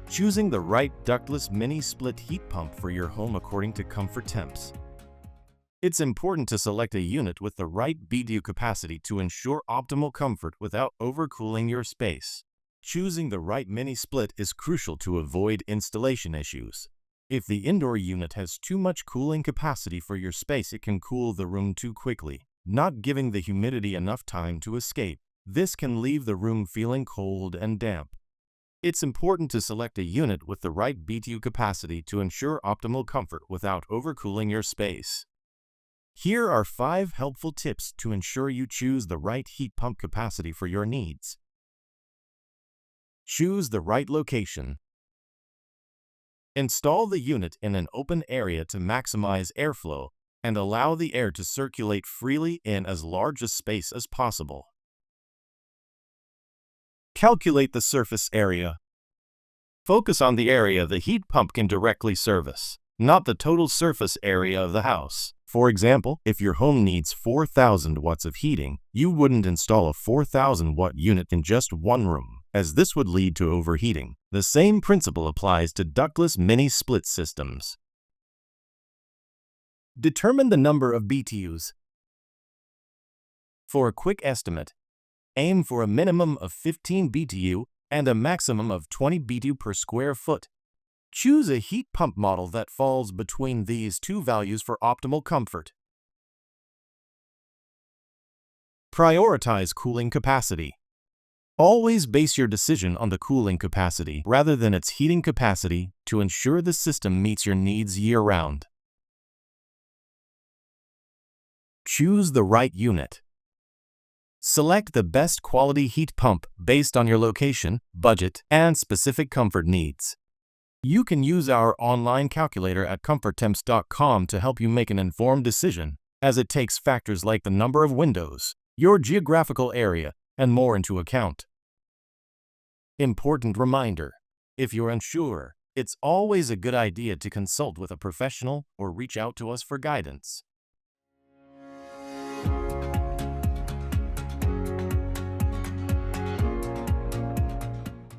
Choosing the right ductless mini-split heat pump for your home according to Comfort Temps. It's important to select a unit with the right BTU capacity to ensure optimal comfort without overcooling your space. Choosing the right mini-split is crucial to avoid installation issues. If the indoor unit has too much cooling capacity for your space, it can cool the room too quickly, not giving the humidity enough time to escape. This can leave the room feeling cold and damp. It's important to select a unit with the right BTU capacity to ensure optimal comfort without overcooling your space. Here are 5 helpful tips to ensure you choose the right heat pump capacity for your needs. Choose the right location. Install the unit in an open area to maximize airflow and allow the air to circulate freely in as large a space as possible. Calculate the surface area. Focus on the area the heat pump can directly service, not the total surface area of the house. For example, if your home needs 4,000 watts of heating, you wouldn't install a 4,000-watt unit in just one room, as this would lead to overheating. The same principle applies to ductless mini-split systems. Determine the number of BTUs. For a quick estimate, aim for a minimum of 15 BTU and a maximum of 20 BTU per square foot. Choose a heat pump model that falls between these two values for optimal comfort. Prioritize cooling capacity. Always base your decision on the cooling capacity rather than its heating capacity to ensure the system meets your needs year-round. Choose the right unit. Select the best quality heat pump based on your location, budget, and specific comfort needs. You can use our online calculator at comforttemps.com to help you make an informed decision, as it takes factors like the number of windows, your geographical area, and more into account. Important reminder: if you're unsure, it's always a good idea to consult with a professional or reach out to us for guidance.